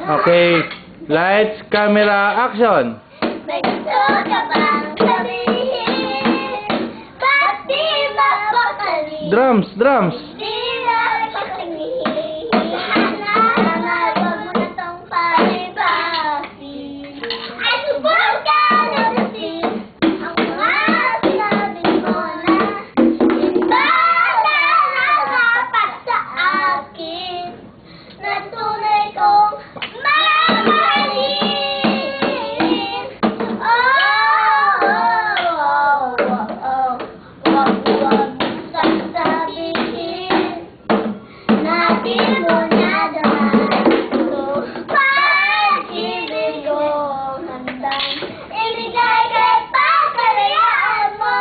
Okay. Lights, camera, action. May gusto ka bang sabihin? Ba't di mapakali? Drums, drums. Di napakalihin. Sana wag mo na tong palibasin. Ay, subukan na natin ang mga sinabi mo na iba na nakapat sa akin na tunay kong mamahalin. Wag sasabihin na di mo nadaan ito. Pag-ibig ko handang ibigay kahit pagkalayaan mo.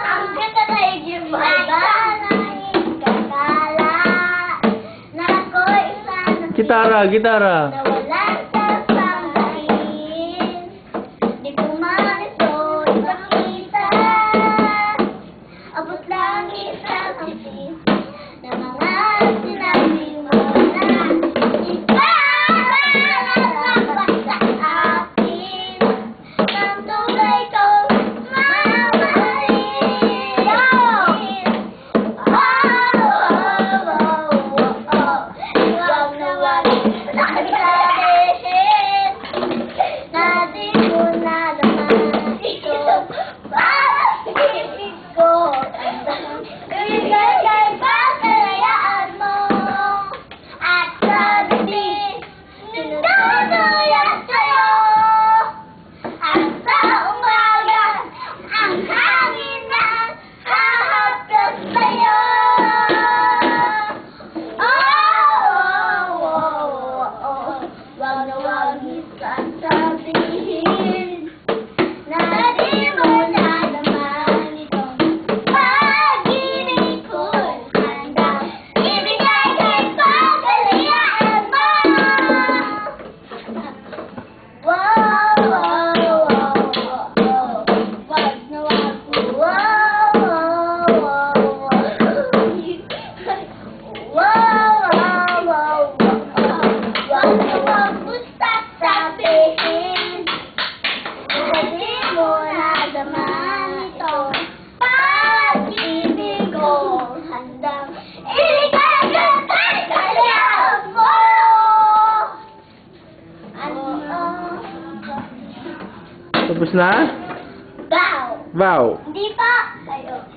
Ang ganda na i-give mo ay sana'y kakala na ako'y sana Gitara, gitara. nawalan sa pangkain. Di ko man ito ipakita. Abot lang isang isip na mga sinabi mo na iba na nakapat sa akin ng tunay kong mamahalin. Ikaw na wag sasabihin na di mo nalaman ito. Pag-ibig ko handang ibigay kahit pagkalayaan mo. At sa bibig, sinunuyan sa'yo. At sa umaga, ang hangin na hahaplos sa'yo. Wag na wag sasabihin na di mo nalaman itong pag-ibig ko handang ibigay kahit pagkalayaan mo. Wag na wag basta sabihin na di mo nalaman itong pag-ibig ko handang ibigay kahit pagkalayaan mo. Ano? Tapos na? Bow. Vow. Hindi pa